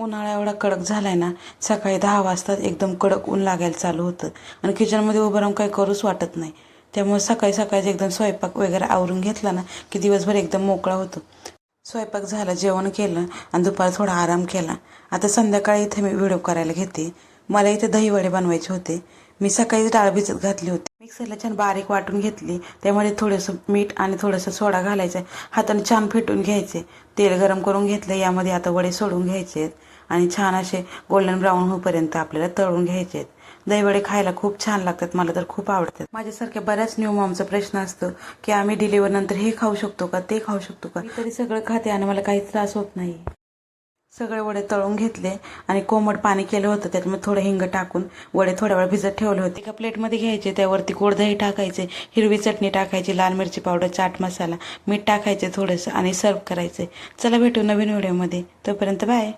उन्हाळा एवढा कडक झालाय ना, सकाळी 10 वाजता एकदम कडक ऊन लागायला चालू होतं आणि किचनमध्ये उभं राहून काही करूच वाटत नाही. त्यामुळे सकाळी सकाळी एकदम स्वयंपाक वगैरे आवरून घेतला ना की दिवसभर एकदम मोकळा होतो. स्वयंपाक झाला, जेवण केलं आणि दुपारी थोडा आराम केला. आता संध्याकाळी इथे मी व्हिडिओ करायला घेते. मला इथे दहीवडे बनवायचे होते. मी सकाळी डाळ भिजत घातली होती. मिक्सरला छान बारीक वाटून घेतली. त्यामध्ये थोडंसं मीठ आणि थोडंसं सोडा घालायचं. हाताने छान फेटून घ्यायचे. तेल गरम करून घेतलं. यामध्ये आता वडे सोडून घ्यायचे आणि छान असे गोल्डन ब्राऊन होईपर्यंत आपल्याला तळून घ्यायचे आहेत. दहीवडे खायला खूप छान लागतात. मला तर खूप आवडतात. माझ्यासारख्या बऱ्याच न्यू मॉमचा प्रश्न असतो की आम्ही डिलिव्हर नंतर हे खाऊ शकतो का, ते खाऊ शकतो का. मी तरी सगळं खाते आणि मला काहीच त्रास होत नाही. सगळे वडे तळून घेतले आणि कोमट पाणी केलं होतं. त्याच्यामध्ये थोडं हिंग टाकून वडे थोड्या वेळ भिजत ठेवले होते. एका प्लेटमध्ये घ्यायचे. त्यावरती गोड दही टाकायचे, हिरवी चटणी टाकायची, लाल मिरची पावडर, चाट मसाला, मीठ टाकायचे थोडंसं आणि सर्व करायचे. चला भेटू नवीन व्हिडिओमध्ये. तोपर्यंत बाय.